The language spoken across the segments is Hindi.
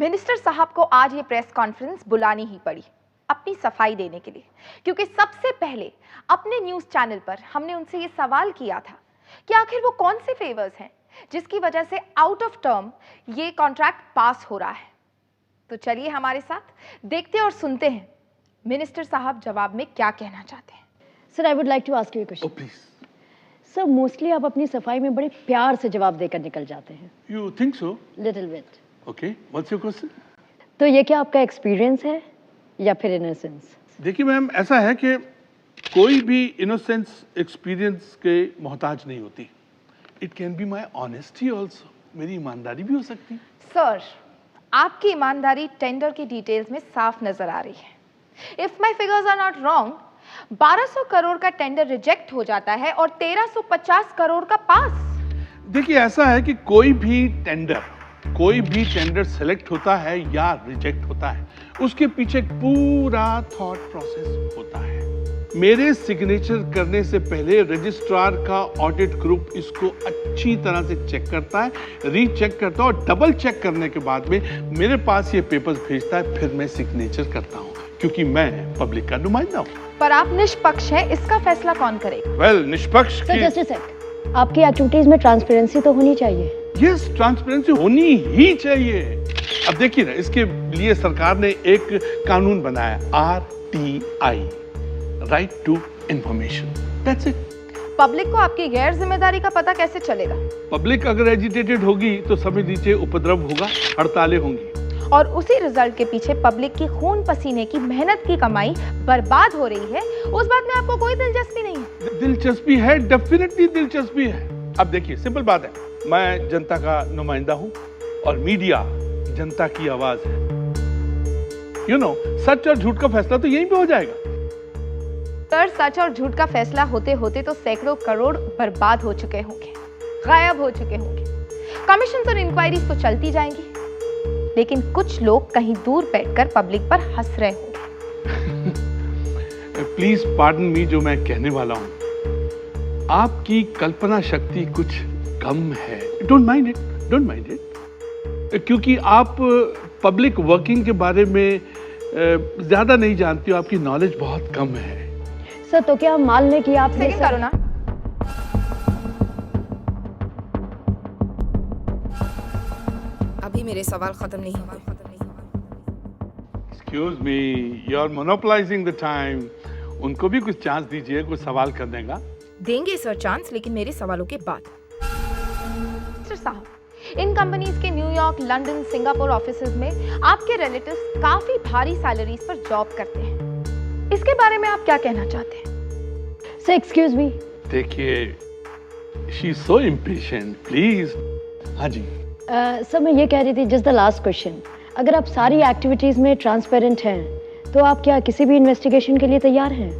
मिनिस्टर साहब को आज ये प्रेस कॉन्फ्रेंस बुलानी ही पड़ी अपनी सफाई देने के लिए, क्योंकि सबसे पहले अपने न्यूज़ चैनल पर हमने उनसे ये सवाल किया था कि आखिर वो कौन से फेवर्स हैं जिसकी वजह से आउट ऑफ टर्म ये कॉन्ट्रैक्ट पास हो रहा है। तो चलिए हमारे साथ देखते और सुनते हैं मिनिस्टर साहब जवाब में क्या कहना चाहते हैं। Sir, I would like to ask you a question. Please. Sir, mostly आप अपनी सफाई में बड़े प्यार से जवाब देकर निकल जाते हैं। You think so? Little bit. Okay, what's your question? तो ये क्या आपका एक्सपीरियंस है या फिर इनोसेंस? देखिए मैम, ऐसा है कि कोई भी इनोसेंस एक्सपीरियंस के मोहताज नहीं होती। It can be my honesty also, मेरी ईमानदारी भी हो सकती है। सर, आपकी ईमानदारी टेंडर की डिटेल्स में साफ नजर आ रही है। If my figures are not wrong, 1200 crore का टेंडर रिजेक्ट हो जाता है और 1350 करोड़ का पास। देखिए ऐसा है कि कोई भी टेंडर सेलेक्ट होता है या रिजेक्ट होता है, उसके पीछे एक पूरा थॉट प्रोसेस होता है। मेरे सिग्नेचर करने से पहले रजिस्ट्रार का ऑडिट ग्रुप इसको अच्छी तरह से चेक करता है, रीचेक करता है और डबल चेक करने के बाद में मेरे पास ये पेपर्स भेजता है, फिर मैं सिग्नेचर करता हूँ, क्योंकि मैं पब्लिक का नुमाइंदा हूँ। पर आप निष्पक्ष हैं, इसका फैसला कौन करेगा? वेल, निष्पक्ष सर, जस्ट अ सेक। आपकी एक्टिविटीज में ट्रांसपेरेंसी तो होनी चाहिए। यस, ट्रांसपेरेंसी होनी ही चाहिए। अब देखिए ना, इसके लिए सरकार ने एक कानून बनाया, RTI, right to information. That's it. Public को आपकी गैर जिम्मेदारी का पता कैसे चलेगा? पब्लिक अगर एजिटेटेड होगी तो समझ लीजिए उपद्रव होगा, हड़तालें होंगी, और उसी रिजल्ट के पीछे पब्लिक की खून पसीने की मेहनत की कमाई बर्बाद हो रही है। उस बात में आपको कोई दिलचस्पी नहीं है? दिलचस्पी है, डेफिनेटली दिलचस्पी है। अब देखिए, सिंपल बात है, मैं जनता का नुमाइंदा हूं और मीडिया जनता की आवाज है। यू नो, सच और झूठ का फैसला तो यहीं पे हो जाएगा। सर, सच और झूठ का फैसला होते होते तो सैकड़ों करोड़ बर्बाद हो चुके होंगे, गायब हो चुके होंगे। कमीशन और इंक्वायरीज तो चलती जाएंगी, लेकिन कुछ लोग कहीं दूर बैठकर पब्लिक पर हंस रहे होंगे। प्लीज पार्डन मी जो मैं कहने वाला हूं। आपकी कल्पना शक्ति कुछ कम है। डोंट माइंड इट, क्योंकि आप पब्लिक वर्किंग के बारे में ज्यादा नहीं जानती हो, आपकी नॉलेज बहुत कम है। सर, तो क्या हम मान लें कि आप सेकंड करो ना। अभी मेरे सवाल खत्म नहीं हुए। Excuse me, you're monopolizing the time. उनको भी कुछ चांस दीजिए, कुछ सवाल करने का। देंगे सर चांस, लेकिन मेरे सवालों के बाद। मिस्टर साहब, इन कंपनीज के न्यूयॉर्क, लंदन, सिंगापुर ऑफिसेज में आपके रिलेटिव्स काफी भारी सैलरीज पर जॉब करते हैं। इसके बारे में आप क्या कहना चाहते हैं? Sir, excuse me. देखिए, she is so impatient, please. हाँ जी। सर, मैं ये कह रही थी, जस्ट द लास्ट क्वेश्चन, अगर आप सारी एक्टिविटीज में ट्रांसपेरेंट हैं तो आप क्या किसी भी इन्वेस्टिगेशन के लिए तैयार हैं?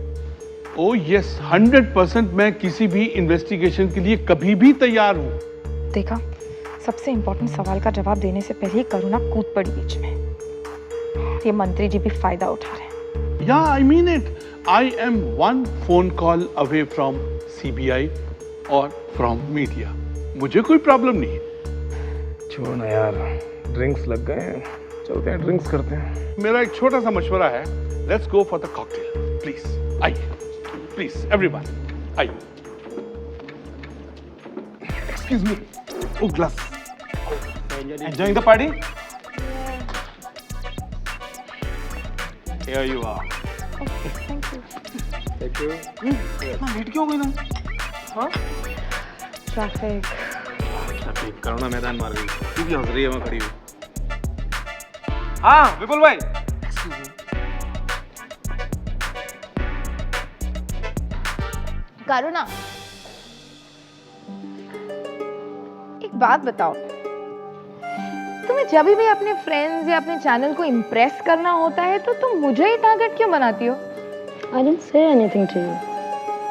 ओह यस, 100% मैं किसी भी इन्वेस्टिगेशन के लिए कभी भी तैयार हूँ। देखा, सबसे इंपॉर्टेंट सवाल का जवाब देने से पहले ही करुणा कूद पड़ी बीच में। ये मंत्री जी भी फायदा उठा रहे हैं। या I mean it, I am one phone call away from CBI और फ्रॉम मीडिया। मुझे कोई प्रॉब्लम नहीं है। छोड़ो ना यार, ड्रिंक्स लग गए हैं, चलते हैं ड्रिंक्स करते हैं। मेरा एक छोटा सा मशवरा है, let's go for the cocktail, please. आइए, प्लीज एवरीवन, आइए। Excuse me, oh glass. Enjoying the party? Here you are. Thank you. इतना लेट क्यों हो गई तुम? हाँ? ट्रैफिक। ट्रैफिक, करुणा मैदान मार गई। तू क्यों हंस रही है वहाँ खड़ी हुई? हाँ, विपुल भाई। करुणा, एक बात बताओ, तुम्हें जब भी अपने फ्रेंड्स या अपने चैनल को इम्प्रेस करना होता है तो तुम मुझे ही टारगेट क्यों बनाती हो? I didn't say anything to you.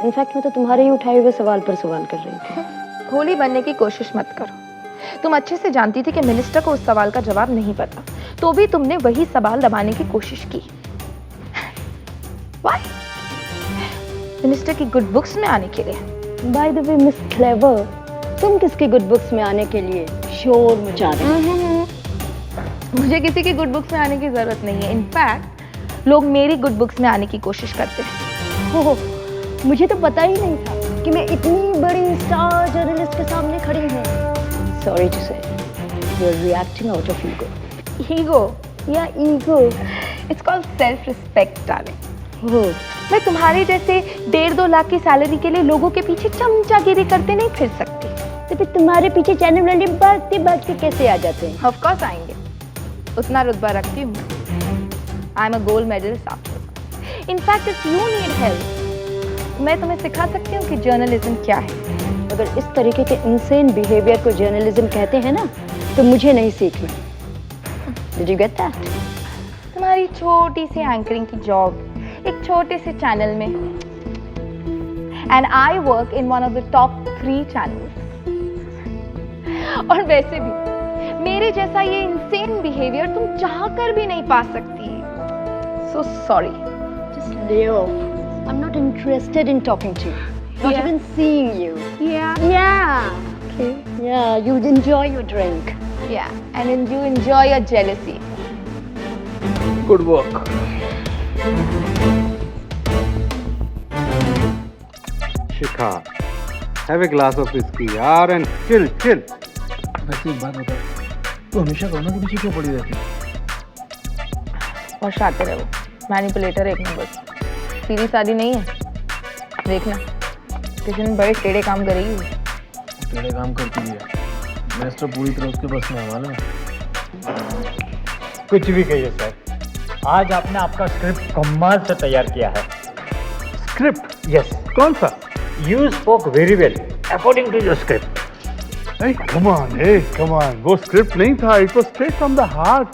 In fact, मैं तो तुम्हारे ही उठाए हुए सवाल पर सवाल कर रही थी। भोली बनने की कोशिश मत करो। तुम अच्छे से जानती थी कि मिनिस्टर को उस सवाल का जवाब नहीं पता, तो भी तुमने वही सवाल दबाने की कोशिश की। Why? मिनिस्टर की गुड बुक्स में आने के लिए। By the way, Miss Clever, तुम किसकी गुड बुक्स में आने के लिए शोर मचा रही हो? मुझे किसी की गुड बुक्स में आने की जरूरत नहीं है। इनफैक्ट लोग मेरी गुड बुक्स में आने की कोशिश करते हैं। ओह, मुझे तो पता ही नहीं था कि मैं इतनी बड़ी स्टार जर्नलिस्ट के सामने खड़ी हूँ। Sorry to say, you are reacting out of ego. Ego? या ego, it's called self respect darling. Oh, मैं तुम्हारे जैसे 1.5-2 लाख की सैलरी के लिए लोगों के पीछे चमचागिरी करते नहीं फिर सकती। तो फिर तुम्हारे पीछे चैनल वाले भागते भाग के कैसे आ जाते हैं? ऑफ कोर्स आएंगे, उतना रुतबा रखती हूँ। I am a gold medallist after. In fact if you need help, मैं तुम्हें सिखा सकती हूँ कि जर्नलिज्म क्या है। अगर इस तरीके के इंसेन बिहेवियर को जर्नलिज्म कहते हैं ना, तो मुझे नहीं सीखना। Did you get that? तुम्हारी छोटी सी एंकरिंग की जॉब एक छोटे से चैनल में, and I work in one of the top 3 channels. और वैसे भी मेरे जैसा ये इंसेन बिहेवियर तुम चाहकर भी नहीं पा सकती। So sorry. Just Leo, I'm not interested in talking to you. Not Yeah. even seeing you. Yeah. Okay. Yeah, you enjoy your drink. Yeah, and then you enjoy your jealousy. Good work. Shikha, have a glass of whiskey, yaar, and chill. वैसे एक बात बता, तू हमेशा कौनों के पीछे क्यों पड़ी रहती है? और शाते रहो, मैनिपुलेटर एक नंबर। सीधी सादी नहीं है, देखना किसी दिन बड़े टेढ़े काम करेगी। वो टेढ़े काम करती है, मिनिस्टर पूरी तरह उसके बस में है, मालूम है? कुछ भी कहिए सर, आज आपने आपका स्क्रिप्ट कमाल से तैयार किया है। स्क्रिप्ट? यस, कौन सा? You spoke very well according to your script. Come on, वो स्क्रिप्ट नहीं था, it was straight from the heart.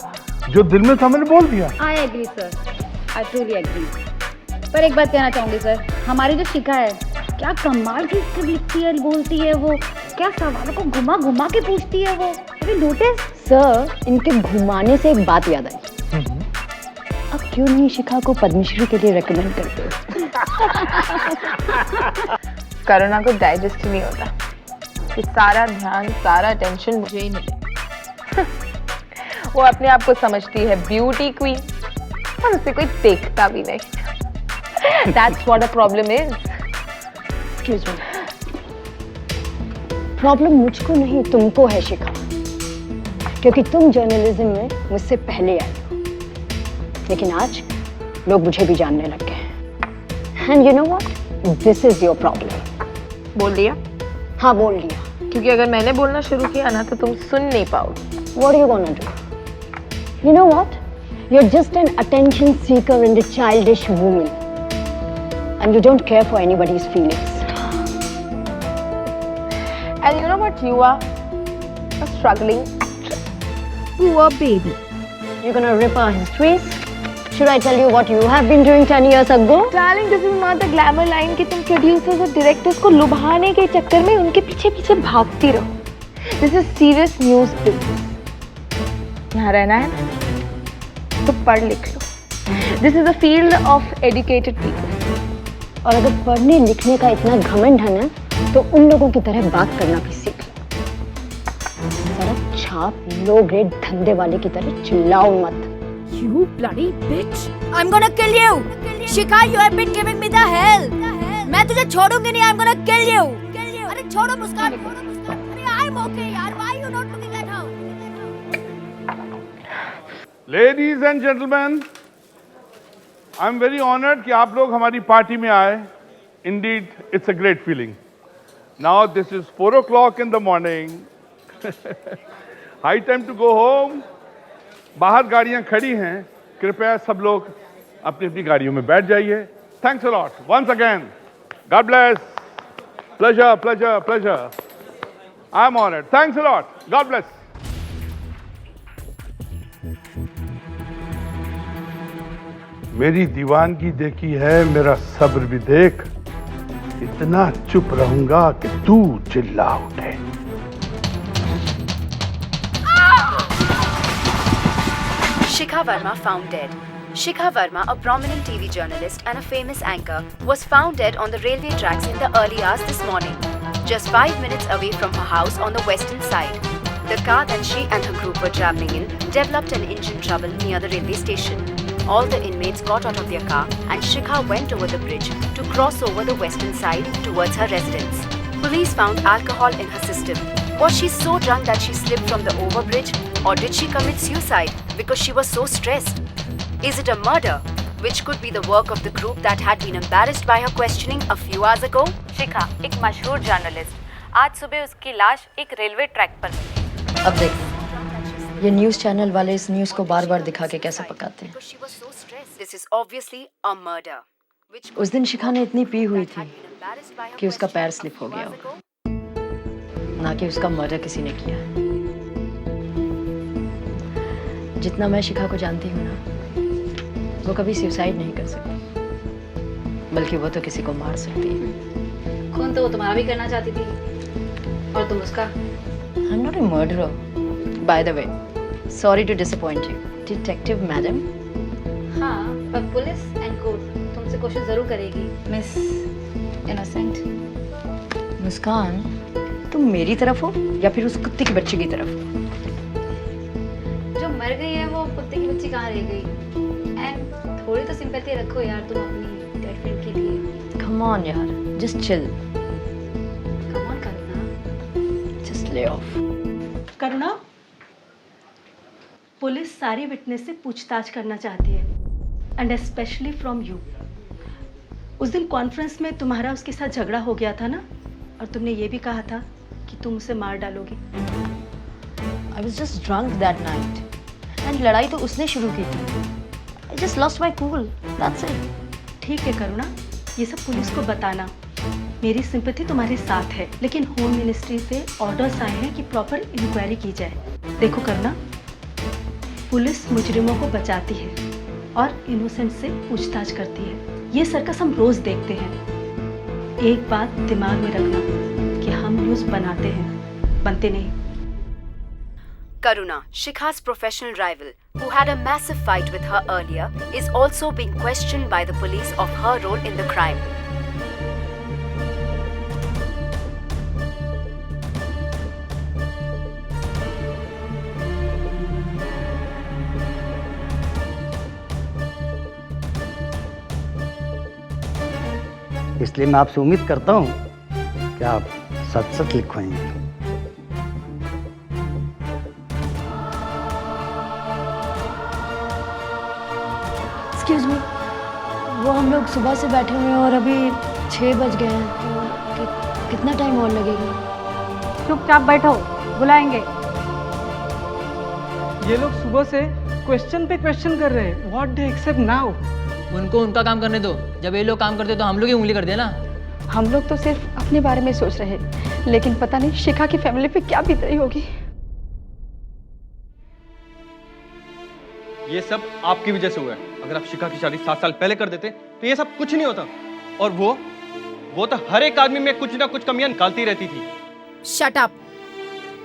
जो दिल में था मैंने बोल दिया। I agree sir, I truly agree. पर एक बात कहना चाहूँगी सर, हमारी जो शिखा है, क्या कमाल की स्क्रिप्ट लिखती है, बोलती है वो, क्या सवालों को घुमा घुमा के पूछती है वो। अभी नोटिस सर, इनके घुमाने से एक बात याद आई। अब क्यों नहीं शिखा को पद्मश्री के लिए रेकमेंड करते हो? करुणा को डाइजेस्ट नहीं होता कि सारा ध्यान, सारा अटेंशन मुझे ही मिले। वो अपने आप को समझती है ब्यूटी क्वीन, और उसे कोई देखता भी नहीं। That's what a problem is. Excuse me. Problem मुझको नहीं, तुमको है शिखा, क्योंकि तुम जर्नलिज्म में मुझसे पहले आई हो। लेकिन आज लोग मुझे भी जानने लग गए हैं। And you know what? This is your problem. बोल दिया? हाँ, बोल लिया। क्योंकि अगर मैंने बोलना शुरू किया ना तो तुम सुन नहीं पाओगे। What are you gonna do? You know what? You're just an attention seeker and a childish woman. And you don't care for anybody's feelings. And you know what you are? A struggling actress. poor baby. You're gonna rip our histories? Should I tell you what you have been doing 10 years ago? Darling, this is not the glamour line कि तुम प्रोड्यूसर्स और डायरेक्टर्स को लुभाने के चक्कर में उनके पीछे पीछे भागती रहो। This is serious news business. यहाँ रहना है ना, तो पढ़ लिख लो। This is a field of educated people. और अगर पढ़ने लिखने का इतना घमंड है ना, तो उन लोगों की तरह बात करना भी सीख लो। सड़क छाप लो ग्रेड धंधे वाले की तरह चिल्लाओ मत। You bloody bitch! I'm gonna kill you! Shikha, you have been giving me the hell! मैं तुझे छोड़ूंगी नहीं, I'm gonna kill you! अरे छोड़ो मुस्कान! अरे I'm okay यार, why you not looking at her? Ladies and gentlemen, I'm very honored कि आप लोग हमारी पार्टी में आए. Indeed, it's a great feeling. Now this is 4 o'clock in the morning. High time to go home. बाहर गाड़ियां खड़ी हैं. कृपया सब लोग अपनी अपनी गाड़ियों में बैठ जाइए. Thanks a lot. Once again, God bless. Pleasure, pleasure, pleasure. I'm honored. Thanks a lot. God bless. मेरी दीवानगी देखी है, मेरा सब्र भी देख. इतना चुप रहूंगा कि तू चिल्ला उठे. Shikha Verma found dead. Shikha Verma, a prominent TV journalist and a famous anchor, was found dead on the railway tracks in the early hours this morning, just 5 minutes away from her house on the western side. The car that she and her group were traveling in developed an engine trouble near the railway station. All the inmates got out of their car and Shikha went over the bridge to cross over the western side towards her residence. Police found alcohol in her system. Was she so drunk that she slipped from the overbridge, or did she commit suicide because she was so stressed? Is it a murder, which could be the work of the group that had been embarrassed by her questioning a few hours ago? शिखा एक मशहूर जर्नलिस्ट, आज सुबह उसकी लाश एक रेलवे ट्रैक पर मिली। अब देख, ये न्यूज़ चैनल वाले इस न्यूज़ को बार-बार दिखा के कैसे पकाते हैं। This is obviously a murder. उस दिन शिखा ने इतनी पी हुई थी कि उसका पैर स्लिप हो गया होगा, ना कि उसका मर्डर किसी ने किया। जितना मैं शिखा को जानती हूँ ना, वो कभी सुसाइड नहीं कर सकती, बल्कि वो तो किसी को मार सकती है। खून तो वो तुम्हारा भी करना चाहती थी, और तुम उसका। I'm not a murderer. By the way, sorry to disappoint you, Detective Madam. हाँ, पर पुलिस एंड कोर्ट तुमसे क्वेश्चन जरूर करेगी, मिस इनोसेंट। मुस्कान, तुम मेरी तरफ हो या फिर उस कुत्ते की बच्ची की तरफ हो? जो मर गई है वो कुत्ते की बच्ची कहाँ रह गई? एंड थोड़ी तो सिंपैथी रखो यार तुम अपनी गर्लफ्रेंड के लिए। Come on यार, just chill. Come on Karuna. Just lay off. Karuna, police सारी विटनेस से पूछताछ करना चाहती है, एंड स्पेशली फ्रॉम यू। उस दिन कॉन्फ्रेंस में तुम्हारा उसके साथ झगड़ा हो गया था ना, और तुमने ये भी कहा था कि तुम उसे मार डालोगी। I was just drunk that night. And लड़ाई तो उसने शुरू की थी. I just lost my cool. That's it. ठीक है करुणा, ये सब पुलिस को बताना। मेरी सिंपैथी तुम्हारे साथ है, लेकिन होम मिनिस्ट्री से ऑर्डर्स आए हैं कि प्रॉपर इंक्वायरी की जाए। देखो करुणा, पुलिस मुजरिमों को बचाती है और इनोसेंट से पूछताछ करती है। ये सर्कस हम रोज देखते हैं। एक बात दिमाग में रखना कि हम न्यूज़ बनाते हैं, बनते नहीं। Karuna, Shikha's professional rival, who had a massive fight with her earlier, is also being questioned by the police of her role in the crime. इसलिए मैं आपसे उम्मीद करता हूँ कि आप सच सच लिखवाएंगे। Excuse me, वो हम लोग सुबह से बैठे हुए हैं और अभी 6 बज गए हैं, तो कितना टाइम और लगेगा? चुपचाप बैठो, बुलाएंगे। ये लोग सुबह से क्वेश्चन पे क्वेश्चन कर रहे हैं। What they accept now? उनको उनका काम करने दो। जब ये लोग काम करते तो हम लोग ही उंगली कर देना। हम लोग तो सिर्फ अपने बारे में सोच रहे हैं, लेकिन पता नहीं शिखा की फैमिली पे क्या बीत रही होगी। ये सब आपकी वजह से हुआ है। अगर आप शिखा की शादी 7 साल पहले कर देते तो ये सब कुछ नहीं होता। और वो तो हर एक आदमी में कुछ ना कुछ कमियां निकालती रहती थी। Shut up.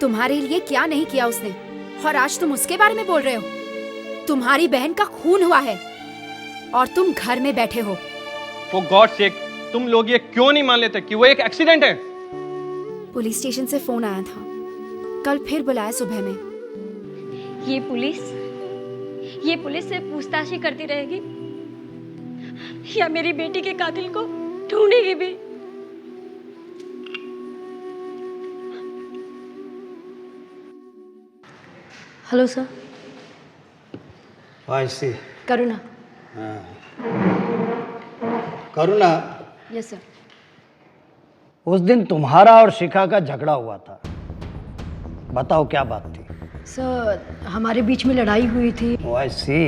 तुम्हारे लिए क्या नहीं किया उसने, और आज तुम उसके बारे में बोल रहे हो? तुम्हारी बहन का खून हुआ है और तुम घर में बैठे हो। For God's sake, तुम लोग ये क्यों नहीं मान लेते कि वो एक एक्सीडेंट है? पुलिस स्टेशन से फोन आया था, कल फिर बुलाया सुबह में। ये पुलिस से पूछताछ ही करती रहेगी या मेरी बेटी के कातिल को ढूंढेगी भी? Hello sir. वाइसी। करुणा। करुणा। Yes sir. उस दिन तुम्हारा और शिखा का झगड़ा हुआ था, बताओ क्या बात थी? सर, हमारे बीच में लड़ाई हुई थी। आई सी।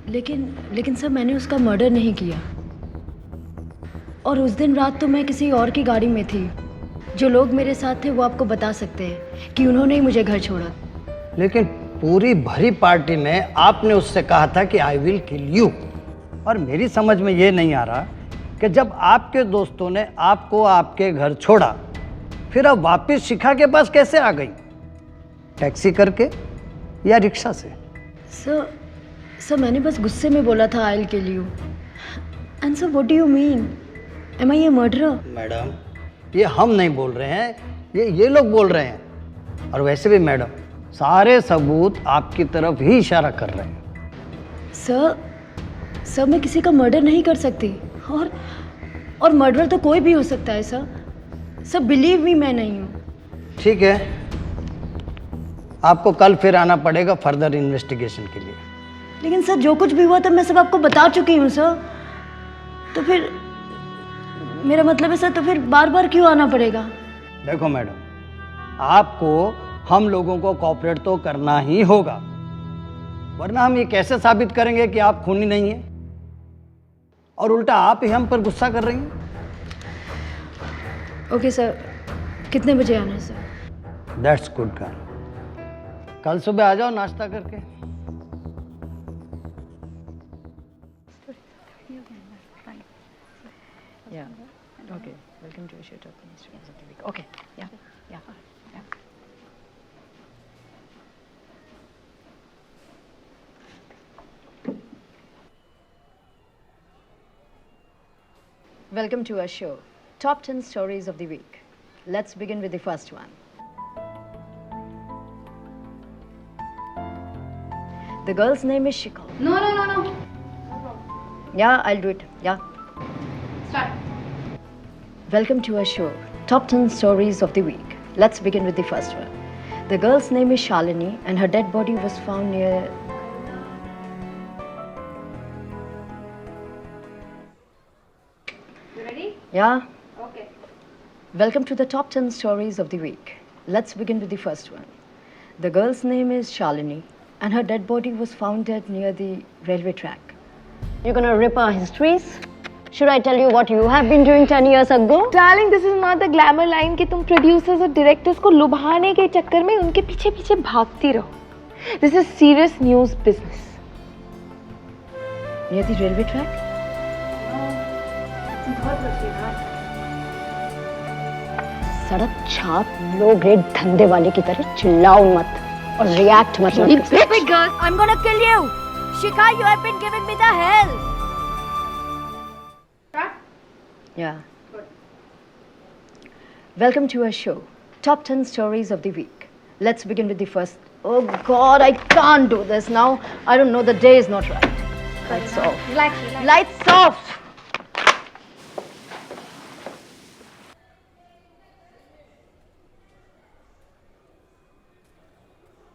लेकिन सर, मैंने उसका मर्डर नहीं किया, और उस दिन रात तो मैं किसी और की गाड़ी में थी। जो लोग मेरे साथ थे वो आपको बता सकते हैं कि उन्होंने ही मुझे घर छोड़ा। लेकिन पूरी भरी पार्टी में आपने उससे कहा था कि आई विल किल यू, और मेरी समझ में ये नहीं आ रहा कि जब आपके दोस्तों ने आपको आपके घर छोड़ा, फिर अब वापस शिखा के पास कैसे आ गई? टैक्सी करके या रिक्शा से? सर, मैंने बस गुस्से में बोला था I will kill you. And sir, what do you mean? Am I a murderer? Madam, ये हम नहीं बोल रहे हैं, ये लोग बोल रहे हैं। और वैसे भी मैडम, सारे सबूत आपकी तरफ ही इशारा कर रहे हैं। सर मैं किसी का मर्डर नहीं कर सकती, और मर्डर तो कोई भी हो सकता है सर बिलीव मी, मैं नहीं हूँ। ठीक है, आपको कल फिर आना पड़ेगा फर्दर इन्वेस्टिगेशन के लिए। लेकिन सर जो कुछ भी हुआ था मैं सब आपको बता चुकी हूँ सर, तो फिर मेरा मतलब है सर, तो फिर बार बार क्यों आना पड़ेगा? देखो मैडम, आपको हम लोगों को कोऑपरेट तो करना ही होगा, वरना हम ये कैसे साबित करेंगे कि आप खूनी नहीं हैं, और उल्टा आप ही हम पर गुस्सा कर रही हैं। ओके सर, कितने बजे आना है सर? दैट्स गुड गर्ल, कल सुबह आ जाओ नाश्ता करके। Okay, welcome to a shoot of the Instagrams of the week. Okay, yeah. Welcome to our show, Top 10 Stories of the Week. Let's begin with the first one. The girl's name is Shikha. No. Yeah, I'll do it. Yeah. Start. Welcome to our show, Top 10 Stories of the Week. Let's begin with the first one. The girl's name is Shalini and her dead body was found near... You ready? Yeah. Okay. Welcome to the Top 10 Stories of the Week. Let's begin with the first one. The girl's name is Shalini and her dead body was found dead near the railway track. You're gonna rip our histories? Should I tell you what you have been doing 10 years ago? Darling, this is not the glamour line कि तुम producers और directors को लुभाने के चक्कर में उनके पीछे पीछे भागती रहो. This is serious news business. Near the railway track? सड़क छाप लो ग्रेड धंधे वाले की तरह चिल्लाओ मत और रिएक्ट मत करो. Stupid girl, I'm gonna kill you. Shikha, you have been giving me the hell. Yeah. Welcome to our show, Top 10 Stories of the Week. Let's begin with the first. Oh God, I can't do this now. I don't know, the day is not right. Lights off. Lights off.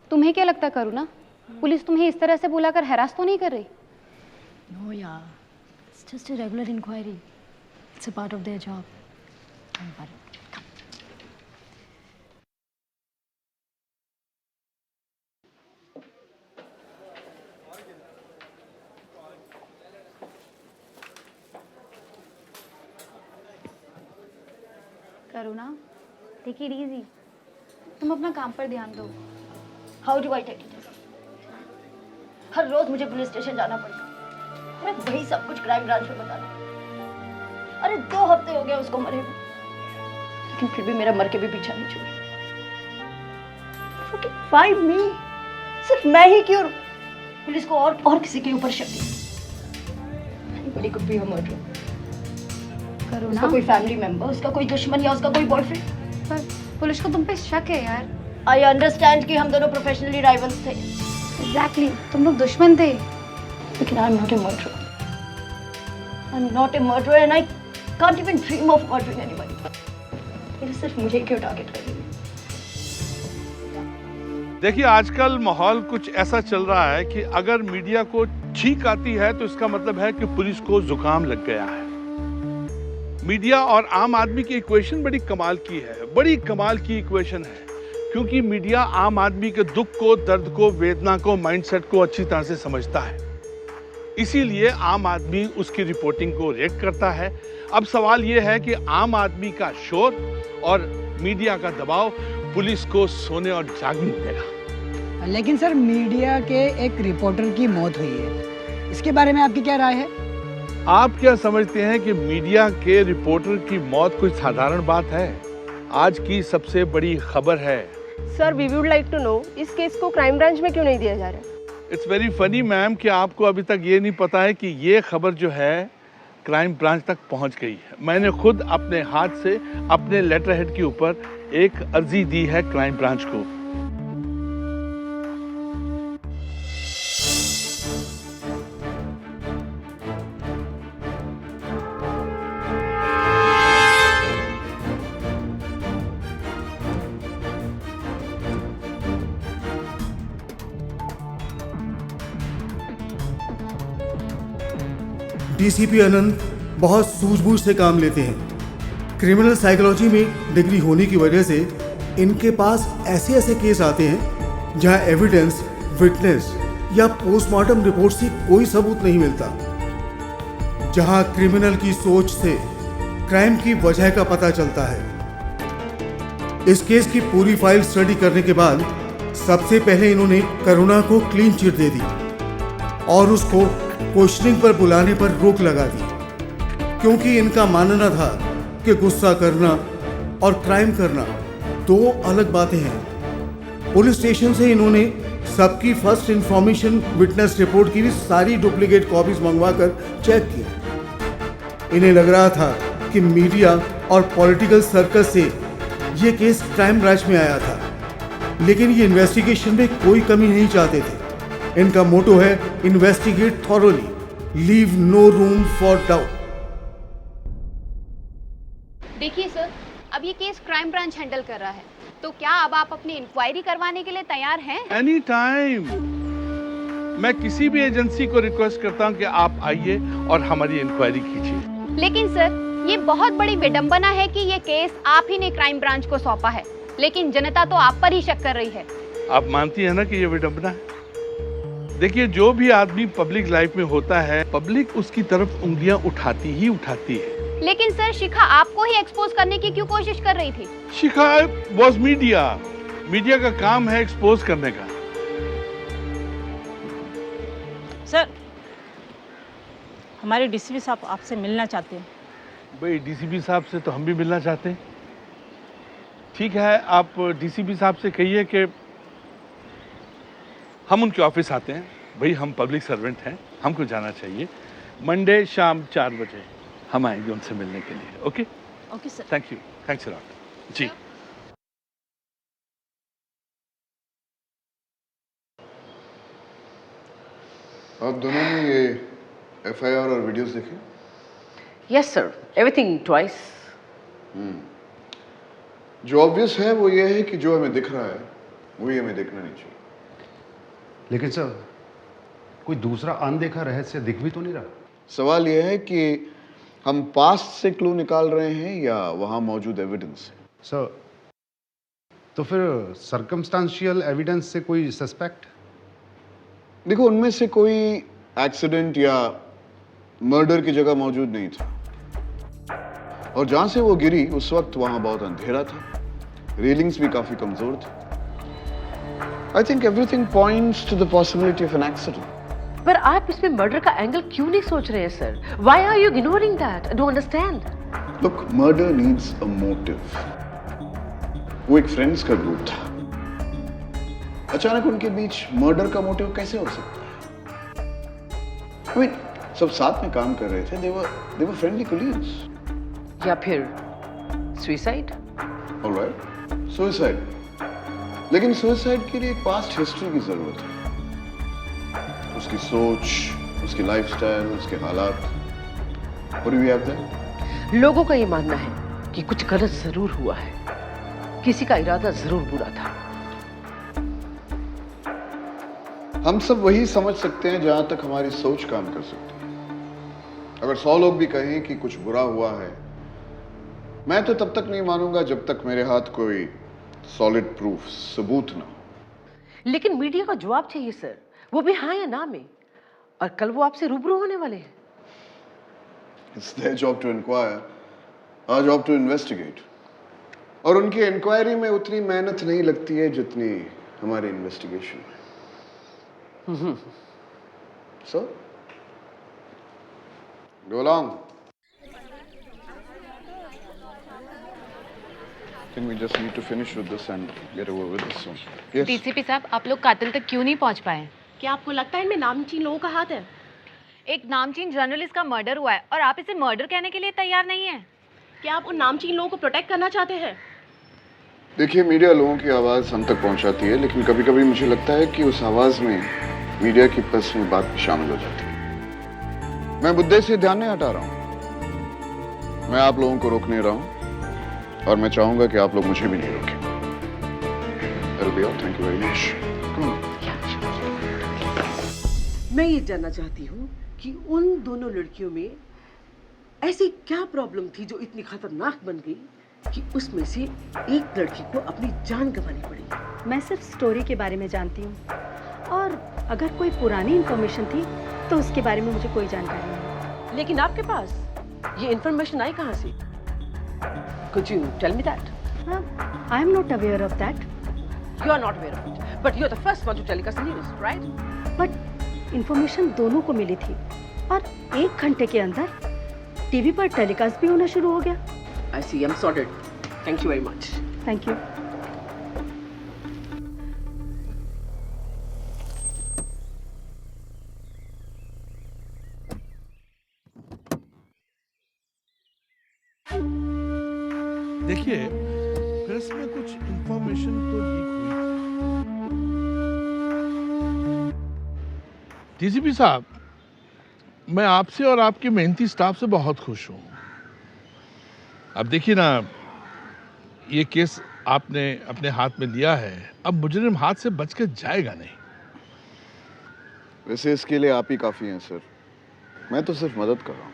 तुम्हें क्या लगता करुणा, पुलिस तुम्हें इस तरह से बुलाकर हैरास तो नहीं कर रही? No, yeah. It's just a regular inquiry. It's a part of their job. Don't worry. Come. Karuna, take it easy. तुम अपना काम पर ध्यान दो. How do I take it easy? हर रोज मुझे पुलिस स्टेशन जाना पड़ता. मैं वही सब कुछ क्राइम ब्रांच में बताना. अरे 2 हफ्ते हो गए उसको मरे हुए, लेकिन फिर भी मेरा मर के भी पीछा नहीं छोड़ा. Find me. सिर्फ मैं ही क्यों? पुलिस को और किसी के ऊपर शक नहीं. Anybody could be a murderer. करुणा, उसका कोई फैमिली मेंबर, उसका कोई दुश्मन या उसका कोई बॉयफ्रेंड. पर पुलिस को तुम पे शक है यार. I understand कि हम दोनों प्रोफेशनली राइवल्स थे. Exactly, तुम लोग दुश्मन थे. लेकिन I'm not a murderer. I'm not a murderer and I can't even dream of murdering anybody. ये सिर्फ मुझे क्यों टारगेट कर रही है? देखिए, आजकल माहौल कुछ ऐसा चल रहा है कि अगर मीडिया को छींक आती है तो इसका मतलब है कि पुलिस को जुकाम लग गया है. मीडिया और आम आदमी की इक्वेशन बड़ी कमाल की है, बड़ी कमाल की इक्वेशन है, क्योंकि मीडिया आम आदमी के दुख को, दर्द को, वेदना को, माइंडसेट को अच्छी तरह से समझता है. इसीलिए आम आदमी उसकी रिपोर्टिंग को रिएक्ट करता है. अब सवाल यह है कि आम आदमी का शोर और मीडिया का दबाव पुलिस को सोने और जागने देगा. लेकिन सर, मीडिया के एक रिपोर्टर की मौत हुई है, इसके बारे में आपकी क्या राय है? आप क्या समझते हैं कि मीडिया के रिपोर्टर की मौत कोई साधारण बात है? आज की सबसे बड़ी खबर है. Sir, we would like to know, इस केस को क्राइम ब्रांच में क्यों नहीं दिया जा रहा है? इट्स वेरी फनी मैम कि आपको अभी तक ये नहीं पता है कि ये खबर जो है क्राइम ब्रांच तक पहुंच गई है. मैंने खुद अपने हाथ से अपने लेटर हेड के ऊपर एक अर्जी दी है क्राइम ब्रांच को डीसीपी आनंद बहुत सूझबूझ से काम लेते हैं। क्रिमिनल साइकोलॉजी में डिग्री होने की वजह से इनके पास ऐसे ऐसे केस आते हैं जहां एविडेंस, विटनेस या पोस्टमार्टम रिपोर्ट से कोई सबूत नहीं मिलता, जहां क्रिमिनल की सोच से क्राइम की वजह का पता चलता है। इस केस की पूरी फाइल स्टडी करने के बाद सबसे पहले इन्होंने करुणा को क्लीन चिट दे दी और उसको क्वेश्चनिंग पर बुलाने पर रोक लगा दी, क्योंकि इनका मानना था कि गुस्सा करना और क्राइम करना दो अलग बातें हैं। पुलिस स्टेशन से इन्होंने सबकी फर्स्ट इंफॉर्मेशन विटनेस रिपोर्ट की भी सारी डुप्लीकेट कॉपीज मंगवाकर चेक की। इन्हें लग रहा था कि मीडिया और पॉलिटिकल सर्कल से ये केस क्राइम ब्रांच में आया था, लेकिन ये इन्वेस्टिगेशन में कोई कमी नहीं चाहते थे। इनका मोटो है investigate thoroughly, leave no room for doubt. देखिए सर, अब ये केस क्राइम ब्रांच हैंडल कर रहा है, तो क्या अब आप अपनी इंक्वायरी करवाने के लिए तैयार हैं? Any time. मैं किसी भी एजेंसी को रिक्वेस्ट करता हूं कि आप आइए और हमारी इंक्वायरी कीजिए। लेकिन सर, ये बहुत बड़ी विडंबना है कि ये केस आप ही ने क्राइम ब्रांच को सौंपा है, लेकिन जनता तो आप पर ही शक कर रही है। आप मानती है ना कि ये विडंबना है? देखिए, जो भी आदमी पब्लिक लाइफ में होता है, पब्लिक उसकी तरफ उंगलियां उठाती ही उठाती है। लेकिन सर, शिखा आपको ही एक्सपोज करने की क्यों कोशिश कर रही थी? शिखा वाज मीडिया। मीडिया का काम है एक्सपोज करने का। सर, हमारे डीसीपी साहब आपसे मिलना चाहते हैं। भाई, डीसीपी साहब से तो हम भी मिलना चाहते हैं। ठीक है, आप डीसीपी साहब से कहिए कि हम उनके ऑफिस आते हैं। भाई, हम पब्लिक सर्वेंट हैं, हमको जाना चाहिए। मंडे शाम 4 बजे हम आएंगे उनसे मिलने के लिए। Okay okay sir. Thank you. Thanks a lot. जी। आप दोनों ने ये एफआईआर और वीडियोस देखे? Yes sir, everything twice. जो ऑब्वियस है वो ये है कि जो हमें दिख रहा है वही हमें देखना नहीं चाहिए। लेकिन सर, कोई दूसरा अनदेखा रहस्य दिख भी तो नहीं रहा। सवाल यह है कि हम पास्ट से क्लू निकाल रहे हैं या वहां मौजूद एविडेंस से। सर, तो फिर सर्कमस्टांशियल एविडेंस से कोई सस्पेक्ट? देखो, उनमें से कोई एक्सीडेंट या मर्डर की जगह मौजूद नहीं था, और जहां से वो गिरी उस वक्त वहां बहुत अंधेरा था, रेलिंग्स भी काफी कमजोर थे। I think everything points to the possibility of an accident. पर आप इसमें मर्डर का एंगल क्यों नहीं सोच रहे हैं sir? Why are you ignoring that? I don't understand. Look, murder needs a motive. वो एक फ्रेंड्स का ग्रुप था, अचानक उनके बीच मर्डर का मोटिव कैसे हो सकता है? I mean, सब साथ में काम कर रहे थे, they were friendly colleagues। या फिर सुसाइड? Alright, suicide. लेकिन सुसाइड के लिए एक पास्ट हिस्ट्री की जरूरत है, उसकी सोच, उसकी लाइफस्टाइल, उसके हालात। What do we have there? लोगों का ये मानना है कि कुछ गलत जरूर हुआ है, किसी का इरादा जरूर बुरा था। हम सब वही समझ सकते हैं जहां तक हमारी सोच काम कर सकती है। अगर 100 लोग भी कहें कि कुछ बुरा हुआ है, मैं तो तब तक नहीं मानूंगा जब तक मेरे हाथ कोई सॉलिड प्रूफ, सबूत ना हो। लेकिन मीडिया का जवाब चाहिए सर, वो भी हाँ या ना में, और कल वो आपसे रूबरू होने वाले हैं। It's their job to inquire, our job to investigate। और उनकी इंक्वायरी में उतनी मेहनत नहीं लगती है जितनी हमारी इन्वेस्टिगेशन में। So, go along। I think we just need to finish with this and get over with this soon। Yes। DCP साहब, आप लोग कातिल तक क्यों नहीं पहुंच पाए? क्या आपको लगता है इनमें नामचीन लोगों का हाथ है? एक नामचीन जर्नलिस्ट का मर्डर हुआ है और आप इसे मर्डर कहने के लिए तैयार नहीं है। क्या आप उन नामचीन लोगों को प्रोटेक्ट करना चाहते हैं? देखिए, मीडिया लोगों की आवाज़ हम तक पहुंचाती है, लेकिन कभी कभी मुझे लगता है कि उस आवाज़ में मीडिया की पर्सनल बात भी शामिल हो जाती है। मैं मुद्दे से ध्यान नहीं हटा रहा हूं, मैं आप लोगों को रोक नहीं रहा हूं, और मैं चाहूंगा कि आप लोग मुझे भी नहीं रोकें। Thank you very much. मैं ये जानना चाहती हूँ कि उन दोनों लड़कियों में ऐसी क्या प्रॉब्लम थी जो इतनी खतरनाक बन गई कि उसमें से एक लड़की को अपनी जान गंवानी पड़ी। मैं सिर्फ स्टोरी के बारे में जानती हूँ, और अगर कोई पुरानी इंफॉर्मेशन थी तो उसके बारे में मुझे कोई जानकारी नहीं। लेकिन आपके पास ये इंफॉर्मेशन आई कहाँ से? Could you tell me that? I am not aware of that. You are not aware of it, but you are the first one to tell us the news, right? But information दोनों को मिली थी और 1 घंटे के अंदर टीवी पर टेलीकास्ट भी होना शुरू हो गया। I see. I'm sorted. Thank you very much. Thank you. देखिए, प्रेस में कुछ इंफॉर्मेशन तो लीक हुई थी। डीजीपी साहब, मैं आपसे और आपके मेहनती स्टाफ से बहुत खुश हूं। अब देखिए ना, ये केस आपने अपने हाथ में लिया है, अब मुजरिम हाथ से बच के जाएगा नहीं। वैसे इसके लिए आप ही काफी हैं सर, मैं तो सिर्फ मदद कर रहा हूं।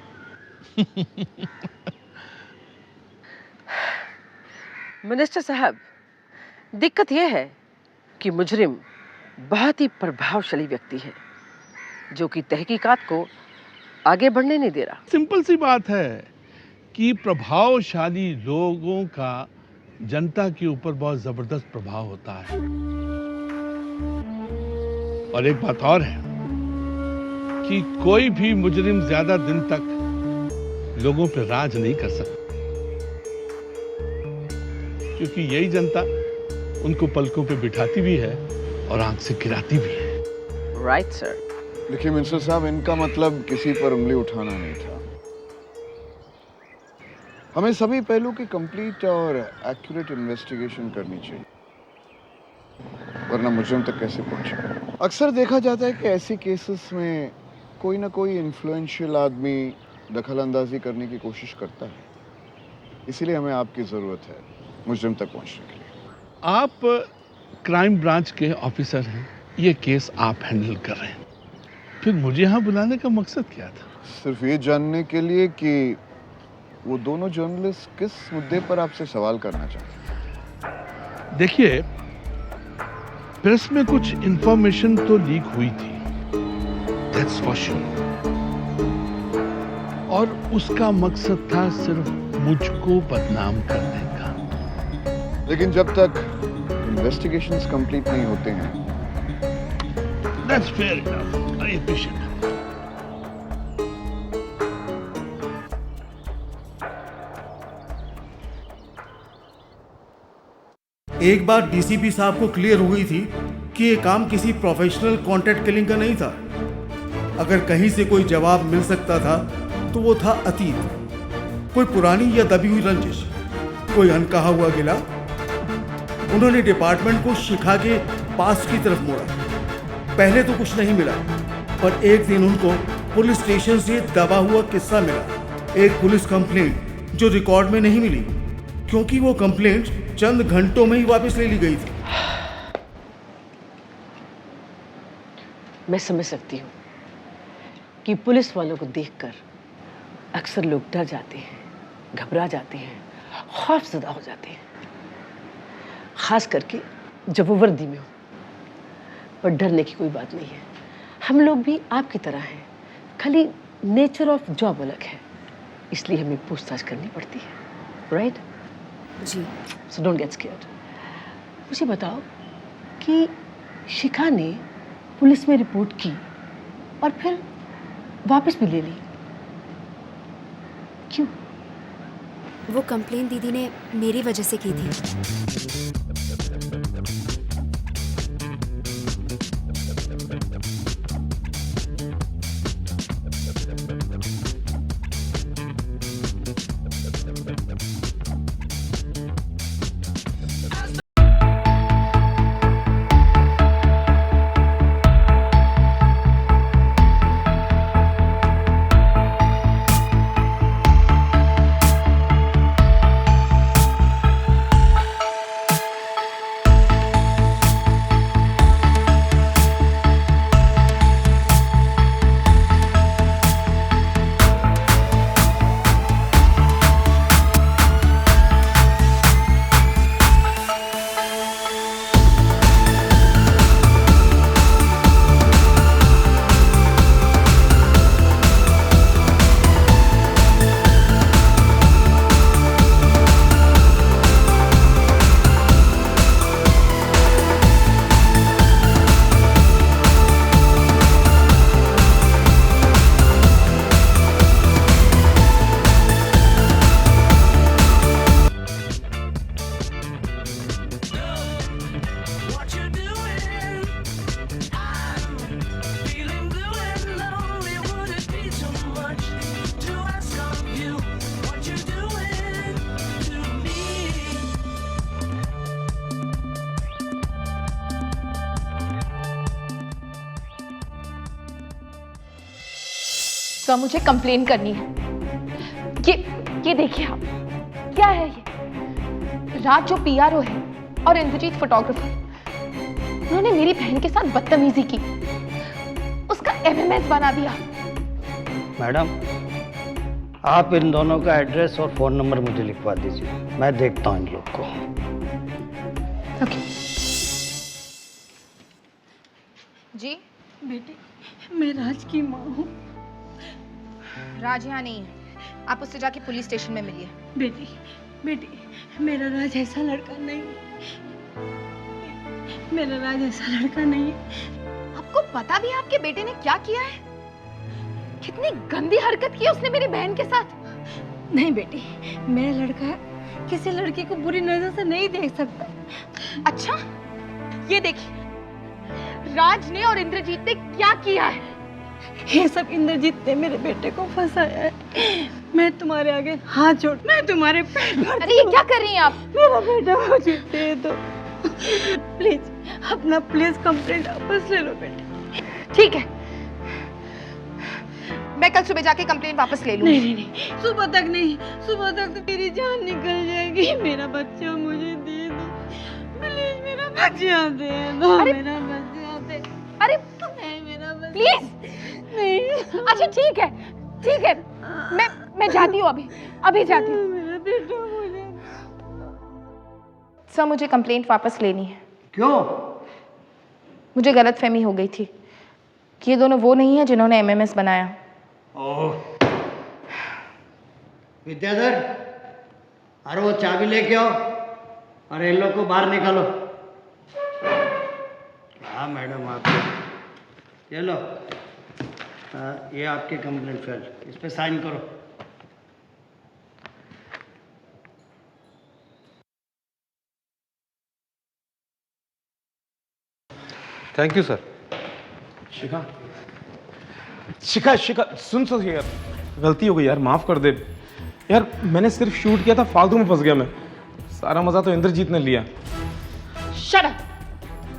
मिनिस्टर साहब, दिक्कत यह है कि मुजरिम बहुत ही प्रभावशाली व्यक्ति है जो कि तहकीकात को आगे बढ़ने नहीं दे रहा। सिंपल सी बात है कि प्रभावशाली लोगों का जनता के ऊपर बहुत जबरदस्त प्रभाव होता है। और एक बात और है कि कोई भी मुजरिम ज्यादा दिन तक लोगों पर राज नहीं कर सकता, क्योंकि यही जनता उनको पलकों पे बिठाती भी है और आंख से गिराती भी है। Right sir. देखिए मिनिस्टर साहब, इनका मतलब किसी पर उंगली उठाना नहीं था। हमें सभी पहलू की कंप्लीट और एक्यूरेट इन्वेस्टिगेशन करनी चाहिए, वरना मुजरिम तक कैसे पहुंचे। अक्सर देखा जाता है कि ऐसी केसेस में कोई ना कोई इन्फ्लुएंशियल आदमी दखल अंदाजी करने की कोशिश करता है, इसीलिए हमें आपकी जरूरत है मुजरिम तक पहुंचने के लिए। आप क्राइम ब्रांच के ऑफिसर हैं, ये केस आप हैंडल कर रहे हैं, फिर मुझे यहाँ बुलाने का मकसद क्या था? सिर्फ ये जानने के लिए कि वो दोनों जर्नलिस्ट किस मुद्दे पर आपसे सवाल करना चाहते हैं। देखिए, प्रेस में कुछ इंफॉर्मेशन तो लीक हुई थी, दैट्स फॉर श्योर, और उसका मकसद था सिर्फ मुझको बदनाम करने का। लेकिन जब तक इन्वेस्टिगेशंस कंप्लीट नहीं होते हैं, that's fair enough, I appreciate it. एक बार डीसीपी साहब को क्लियर हो गई थी कि ये काम किसी प्रोफेशनल कॉन्ट्रैक्ट किलिंग का नहीं था। अगर कहीं से कोई जवाब मिल सकता था तो वो था अतीत, कोई पुरानी या दबी हुई रंजिश, कोई अनकहा हुआ गिला। उन्होंने डिपार्टमेंट को शिखा के पास की तरफ मोड़ा। पहले तो कुछ नहीं मिला, पर एक दिन उनको पुलिस स्टेशन से दबा हुआ किस्सा मिला, एक पुलिस कंप्लेंट जो रिकॉर्ड में नहीं मिली, क्योंकि वो कंप्लेंट चंद घंटों में ही वापस ले ली गई थी। मैं समझ सकती हूँ कि पुलिस वालों को देखकर अक्सर लोग डर जाते हैं, घबरा जाते हैं, खौफजदा हो जाते हैं, खास करके जब वो वर्दी में हो। पर डरने की कोई बात नहीं है, हम लोग भी आपकी तरह हैं, खाली नेचर ऑफ जॉब अलग है, इसलिए हमें पूछताछ करनी पड़ती है, राइट? जी। So don't get scared. मुझे बताओ कि शिखा ने पुलिस में रिपोर्ट की और फिर वापस भी ले ली, क्यों? वो कंप्लेन दीदी ने मेरी वजह से की थी। सर मुझे कंप्लेन करनी है। ये देखिए आप, क्या है ये? राज जो पीआरओ है और इंद्रजीत फोटोग्राफर, उन्होंने मेरी बहन के साथ बदतमीजी की, उसका एमएमएस बना दिया। मैडम, आप इन दोनों का एड्रेस और फोन नंबर मुझे लिखवा दीजिए, मैं देखता हूँ इन लोग को। ओके। जी बेटी, मैं राज की माँ हूँ। राज यहाँ नहीं है, आप उससे जाके पुलिस स्टेशन में मिलिए। बेटी, मेरा राज ऐसा लड़का नहीं, मेरा राज ऐसा लड़का नहीं है। आपको पता भी है आपके बेटे ने क्या किया है? कितनी गंदी हरकत की है उसने मेरी बहन के साथ। नहीं बेटी, मेरा लड़का किसी लड़की को बुरी नजर से नहीं देख सकता। अच्छा, ये देखिए राज ने और इंद्रजीत ने क्या किया है। ये सब इंद्रजीत ने मेरे बेटे को फंसाया है। मैं तुम्हारे आगे हाथ जोड़, मैं तुम्हारे पैर पड़। अरे ये क्या कर रही हैं आप? मेरा बेटा मुझे दे दो प्लीज, अपना प्लीज कंप्लेंट वापस ले लो बेटे। ठीक है, मैं कल सुबह जाके कंप्लेंट वापस ले लूंगी। नहीं, सुबह तक नहीं, सुबह तक तो मेरी जान निकल जाएगी। मेरा बच्चा मुझे दे दो प्लीज, मेरा बच्चा दे दो। मेरा बच्चा दे। अरे मेरा बच्चा प्लीज। नहीं। अच्छा ठीक है, मैं जाती हूँ, अभी जाती हूँ। मेरा बेटा मुझे। सर मुझे कंप्लेंट वापस लेनी है। क्यों? मुझे गलतफहमी हो गई थी कि ये दोनों वो नहीं है जिन्होंने एमएमएस बनाया। ओह, विद्याधर, अरे वो चाबी लेके आओ और इन लोग को बाहर निकालो। हाँ मैडम, आप ये लो, ये आपकी कंप्लेंट फाइल, इस पे साइन करो। Thank you sir. शिखा सुन यार, गलती हो गई यार, माफ कर दे यार। मैंने सिर्फ शूट किया था, फालतू में फंस गया मैं। सारा मजा तो इंद्रजीत ने लिया। Shut up,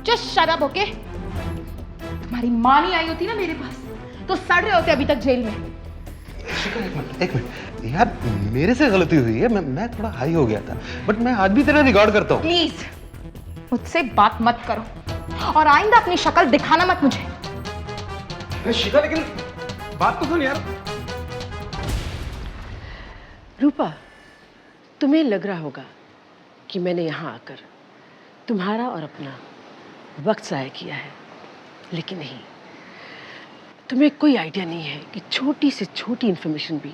just shut up, okay? तुम्हारी माँ नहीं आई होती ना मेरे पास तो सड़ रहे होते अभी तक जेल में। एक मिनट यार, मेरे से गलती हुई है, मैं थोड़ा हाई हो गया था, बट मैं आज भी तेरा रिकॉर्ड करता हूँ। प्लीज मुझसे बात मत करो और आइंदा अपनी शक्ल दिखाना मत मुझे। शिखा, लेकिन बात तो सुन यार। रूपा, तुम्हें लग रहा होगा कि मैंने यहाँ आकर तुम्हारा और अपना वक्त ज़ाया किया है, लेकिन नहीं। तुम्हें कोई आइडिया नहीं है कि छोटी से छोटी इन्फॉर्मेशन भी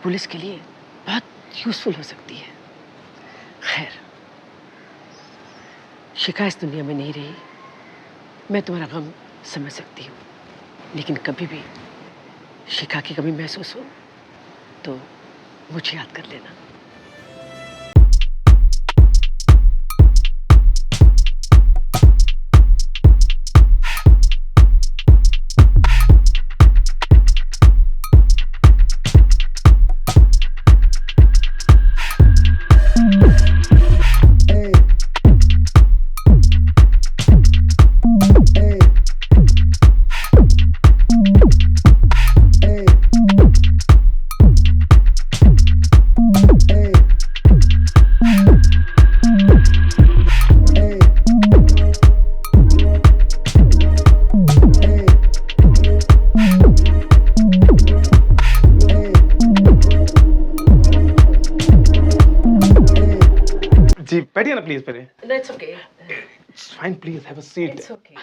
पुलिस के लिए बहुत यूजफुल हो सकती है। खैर, शिखा इस दुनिया में नहीं रही, मैं तुम्हारा गम समझ सकती हूँ, लेकिन कभी भी शिखा की कमी महसूस हो तो मुझे याद कर लेना। बैठिए ना प्लीज पहले। No, it's okay. It's fine, please have a seat. It's okay.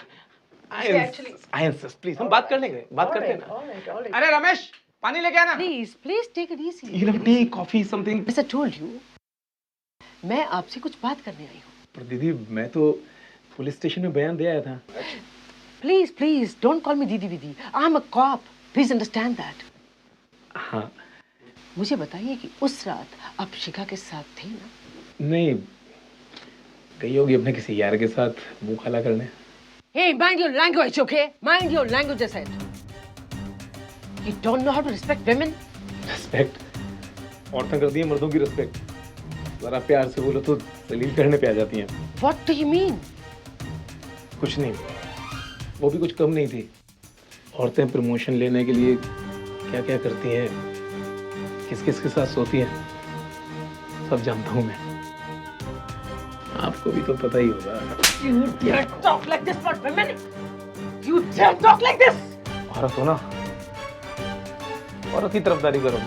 I insist, please. हम बात कर लेंगे, बात करते हैं ना। All right. अरे रमेश, पानी लेके आना। Please take it easy. You know, tea, coffee, something. As I told you, मैं आपसे कुछ बात करने आई हूँ। पर दीदी, मैं तो पुलिस स्टेशन में बयान दे आया था। Please, don't call me दीदी विदी. I'm a cop. Please understand that. हाँ। मुझे बताइए कि उस रात आप शिखा के साथ थे ना? नहीं, गई होगी अपने किसी यार के साथ मुंह खाला करने। Hey, mind your language, okay? Mind your language, I said. You don't know how to respect women? Respect? औरतें करती हैं मर्दों की respect। जरा प्यार से बोलो तो जलील करने पे आ जाती हैं। What do you mean? कुछ नहीं, वो भी कुछ कम नहीं थी। औरतें प्रमोशन लेने के लिए क्या क्या करती हैं, किस किस के साथ सोती हैं, सब जानता हूँ मैं। आपको भी तो पता ही होगा। You dare talk like this for women? You dare talk like this? औरत हो ना, औरत की तरफदारी करो,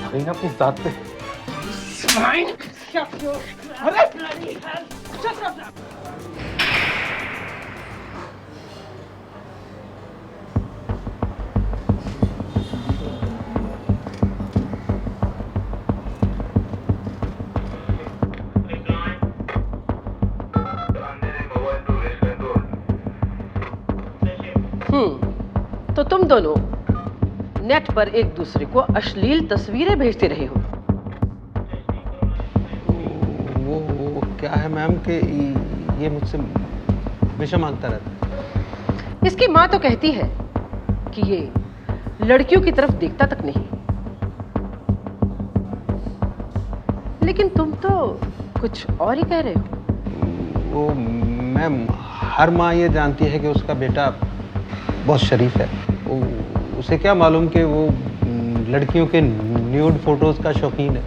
अभी ना अपनी जात पे। Swine! Shut your bloody hell! Shut up! तो तुम दोनों नेट पर एक दूसरे को अश्लील तस्वीरें भेजते रहे हो। वो क्या है मैम कि ये मुझसे हमेशा मांगता रहता है। इसकी माँ तो कहती है कि ये लड़कियों की तरफ देखता तक नहीं, लेकिन तुम तो कुछ और ही कह रहे हो। वो मैम, हर माँ ये जानती है कि उसका बेटा बहुत शरीफ है। उसे क्या मालूम कि वो लड़कियों के न्यूड फोटोज का शौकीन है।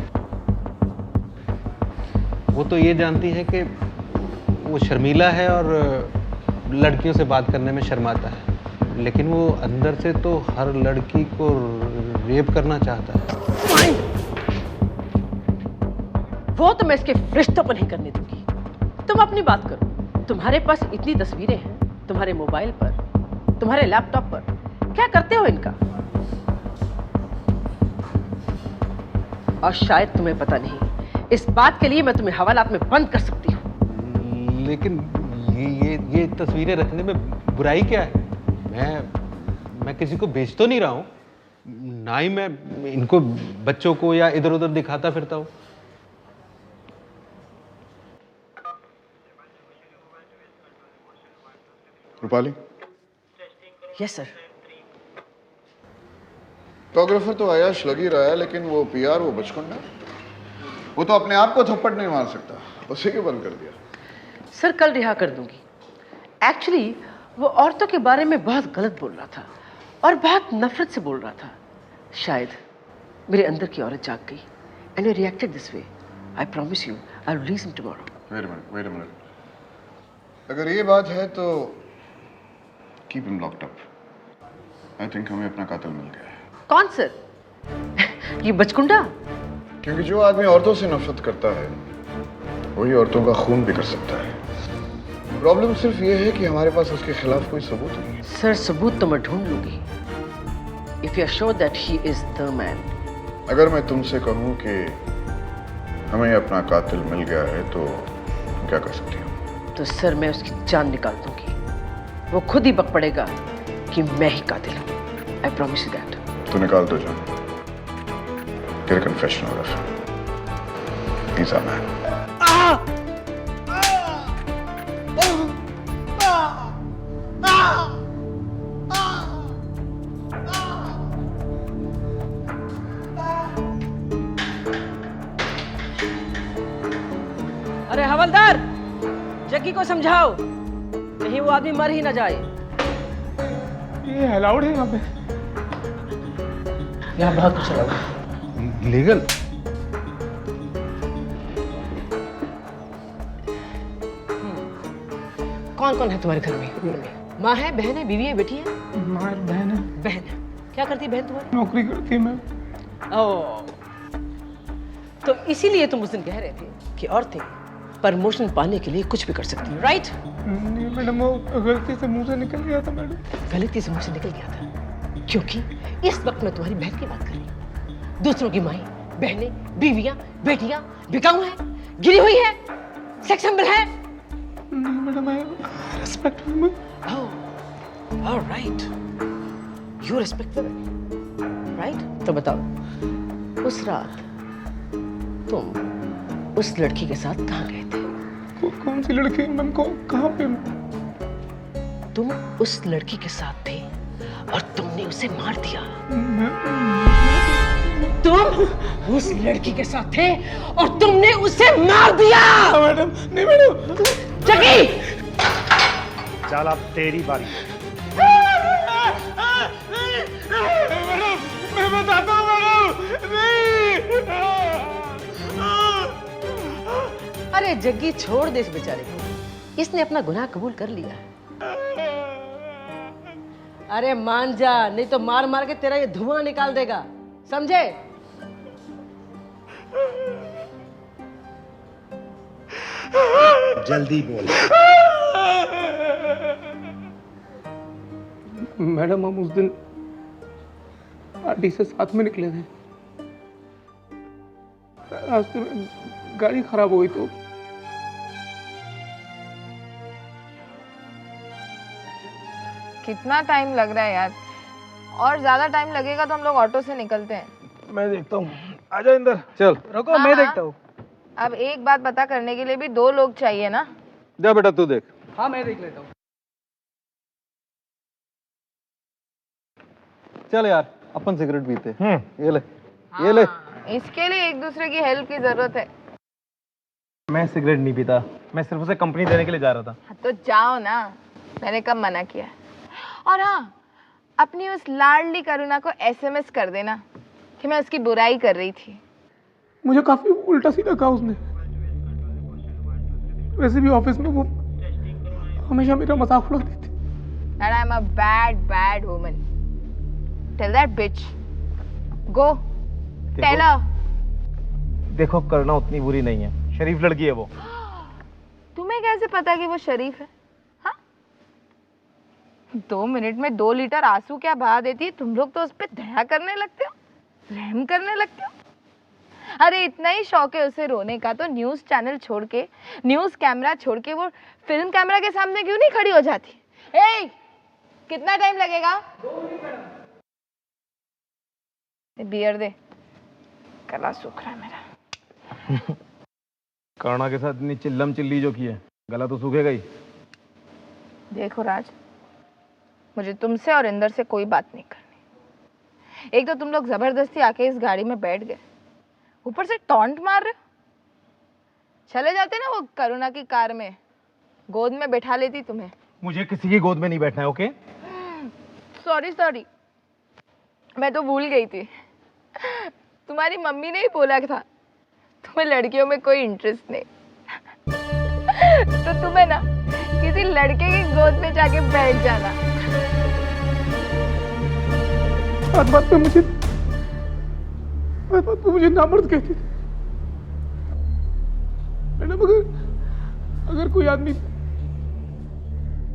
वो तो ये जानती है कि वो शर्मीला है और लड़कियों से बात करने में शर्माता है, लेकिन वो अंदर से तो हर लड़की को रेप करना चाहता है। वो तो मैं इसके रिश्तों पर नहीं करने दूंगी। तुम अपनी बात करो। तुम्हारे पास इतनी तस्वीरें हैं, तुम्हारे मोबाइल पर, तुम्हारे लैपटॉप पर, क्या करते हो इनका? और शायद तुम्हें पता नहीं, इस बात के लिए मैं तुम्हें हवालात में बंद कर सकती हूँ। लेकिन ये तस्वीरें रखने में बुराई क्या है? मैं किसी को बेच तो नहीं रहा हूँ, ना ही मैं इनको बच्चों को या इधर उधर दिखाता फिरता हूँ। रूपाली? Yes sir. फोटोग्राफर तो आयाश लग ही रहा है, लेकिन वो पीआर, वो बचकुंडा, वो तो अपने आप को थप्पड़ नहीं मार सकता, उसे क्यों बंद कर दिया? सर कल रिहा कर दूंगी। एक्चुअली वो औरतों के बारे में बहुत गलत बोल रहा था और बहुत नफरत से बोल रहा था। शायद मेरे अंदर की औरत जाग गई and I reacted this way. I promise you I will release him tomorrow. Wait a minute. अगर ये बात है तो keep him locked up. I think हमें अपना कातिल मिल गया है। कौन सर? ये बचकुंडा? क्योंकि जो आदमी औरतों से नफरत करता है वही औरतों का खून भी कर सकता है। प्रॉब्लम सिर्फ ये है कि हमारे पास उसके खिलाफ कोई सबूत नहीं है। सर सबूत तो मैं ढूंढ लूंगी। If you are sure that he is the man. अगर मैं तुमसे कहूं कि हमें अपना कातिल मिल गया है तो क्या कर सकती हो? तो सर मैं उसकी जान निकाल दूंगी। वो खुद ही बक पड़ेगा कि मैं ही कातिल हूं। आई प्रॉमिस यू दैट। तो निकाल दो जान। तेरे कन्फेशन हो रहा है। He's a man. अरे हवलदार, जग्गी को समझाओ कहीं वो आदमी मर ही ना जाए। ये अलाउड है यहाँ पे? यहाँ बहुत कुछ अलाउड है। लीगल? कौन कौन है तुम्हारे घर में? माँ है, बहन है, बीवी है, बेटी है? माँ बहन है। बहन है। क्या करती है बहन तुम्हारी? नौकरी करती है मैम। ओह, तो इसीलिए तुम उस दिन कह रहे थे कि औरतें प्रमोशन पाने के लिए कुछ भी कर सकती हैं, राइट? नहीं मैडम, वो गलती से मुंह से निकल गया था मैडम। गलती से मुंह से निकल गया था क्योंकि इस वक्त मैं तुम्हारी बहन की बात कर रही हूँ। दूसरों की माएं, बहनें, बीवियां, बेटियां बिकाऊ है, गिरी हुई है, सेक्स सिंबल है। नहीं madam, I respect him. Oh, alright, you respect him, right? तो बताओ, उस रात तुम उस लड़की के साथ कहाँ गए थे? कौन सी लड़की मैम? कहाँ पे? तुम उस लड़की के साथ थे और तुमने उसे मार दिया। तुम उस लड़की के साथ थे और तुमने उसे मार दिया। मैडम, नहीं मैडम। जगी, चल अब तेरी बारी। मैडम, मैं बताता हूँ मैडम, नहीं। अरे जग्गी छोड़ दे इस बेचारे को, इसने अपना गुनाह कबूल कर लिया। अरे मान जा, नहीं तो मार मार के तेरा ये धुआं निकाल देगा, समझे? जल्दी बोल। मैडम, हम उस दिन पार्टी से साथ में निकले थे। रास्ते में गाड़ी खराब हो गई तो कितना टाइम लग रहा है यार, और ज्यादा टाइम लगेगा तो हम लोग ऑटो से निकलते हैं। मैं देखता हूँ, आजा इंदर। चल रुको, मैं देखता हूँ। अब एक बात पता करने के लिए भी 2 लोग चाहिए ना। जा बेटा तू देख। हाँ मैं देख लेता हूँ। चल यार अपन सिगरेट पीते। ये ले, ये ले। इसके लिए एक दूसरे की हेल्प की जरूरत है। मैं सिगरेट नहीं पीता, मैं सिर्फ उसे कंपनी देने के लिए जा रहा था। तो जाओ ना, मैंने कब मना किया। और हाँ, अपनी उस लाडली करुणा को SMS कर देना कि मैं उसकी बुराई कर रही थी। मुझे काफी उल्टा सीधा कहा उसने। वैसे भी ऑफिस में वो हमेशा मेरा मजाक उड़ाती थी। That I'm a bad woman. Tell that bitch. Go. Tell her. देखो करना उतनी बुरी नहीं है, शरीफ लड़की है वो। तुम्हें कैसे पता कि वो शरीफ है? हाँ? 2 मिनट में 2 लीटर आंसू क्या बहा देती है, तुम लोग तो उस पर दया करने लगते हो, रहम करने लगते हो। अरे इतना ही शौक है उसे रोने का तो न्यूज़ चैनल छोड़ के, न्यूज़ कैमरा छोड़ के वो फिल्म कैमरा के सामने क्यों नहीं खड़ी हो जाती? ए, कितना टाइम लगेगा? 2 मिनट। बियर दे, गला सूख रहा है मेरा। करुणा के साथ इतनी चिल्लम चिल्ली जो की है, गला तो सूखेगा ही। देखो राज, मुझे तुमसे और इंदर से कोई बात नहीं करनी। एक तो तुम लोग जबरदस्ती आके इस गाड़ी में बैठ गए, ऊपर से टॉन्ट मार रहे हो। चले जाते ना वो करुणा की कार में, गोद में बैठा लेती तुम्हें। मुझे किसी की गोद में नहीं बैठना है, ओके? सॉरी, मैं तो भूल गई थी। तुम्हारी मम्मी ने ही बोला था तुम्हें लड़कियों में कोई इंटरेस्ट नहीं। तो तुम्हें ना किसी लड़के की गोद में जाके बैठ जाना। बात पे मुझे नामर्द कहती थी। मैडम, अगर कोई आदमी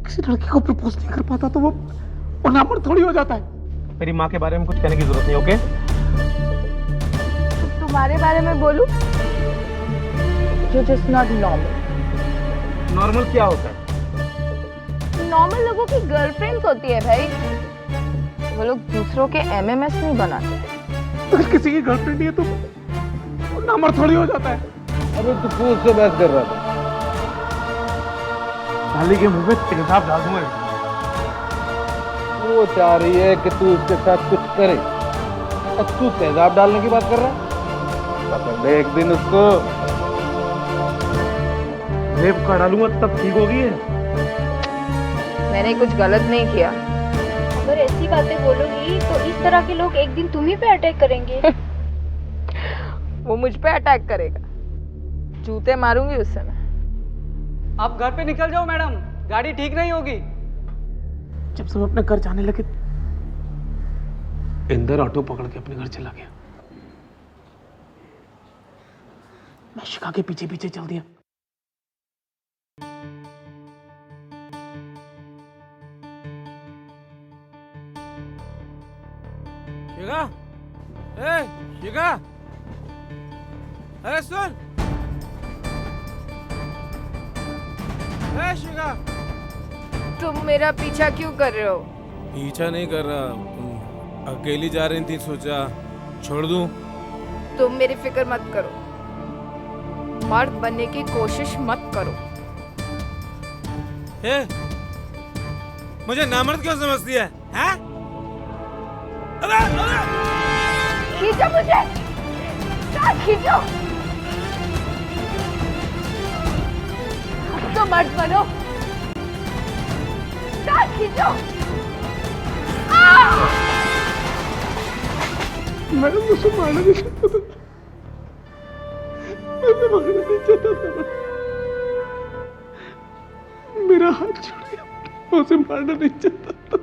किसी लड़की को प्रपोज नहीं कर पाता तो वो नामर्द थोड़ी हो जाता है। मेरी माँ के बारे में कुछ कहने की जरूरत नहीं, ओके? तुम्हारे बारे में बोलूं? You're just not normal. Normal क्या होता है? नॉर्मल लोगों की गर्लफ्रेंड्स होती है भाई, वो लोग दूसरों के MMS नहीं बनाते। अगर किसी की गर्लफ्रेंड है तो वो नामर्द थोड़ी हो जाता है। अबे तू क्यों उससे बात कर रहा था? डाली के मुंह में तेजाब डाल दूंगा। वो चाह रही है कि तू उसके साथ कुछ करे और तू तेजाब डालने की बात कर रहा है। पकड़ ले एक दिन उसको। रेप का डालूंगा तब ठीक होगी। मैंने कुछ गलत नहीं किया। अगर ऐसी बातें बोलोगी तो इस तरह के लोग एक दिन तुम्ही पे अटैक करेंगे। वो मुझ पे अटैक करेगा, जूते मारूंगी उस समय। आप घर पे निकल जाओ मैडम, गाड़ी ठीक नहीं होगी। जब सब अपने घर जाने लगे, इंदर ऑटो पकड़ के अपने घर चला गया। मैं शिखा के पीछे पीछे चल दिया। शिखा, शिखा, अरे सुन, शिखा, तुम मेरा पीछा क्यों कर रहे हो? पीछा नहीं कर रहा, तुम अकेली जा रही थी, सोचा छोड़ दूं। तुम मेरी फिक्र मत करो, मर्द बनने की कोशिश मत करो। मुझे नामर्द क्यों समझती है? हैं? खींचो मुझे, खींचो। तो मर्द बनो, खींचो। मैडम मुझे मारना नहीं चाहता था, मैं मारना नहीं चाहता था, मेरा हाथ छूट गया, मैं उसे मारना नहीं चाहता था,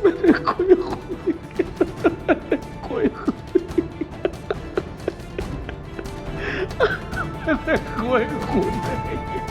मैंने कोई खून नहीं किया, कोई खून नहीं किया, मैंने कोई खून नहीं किया।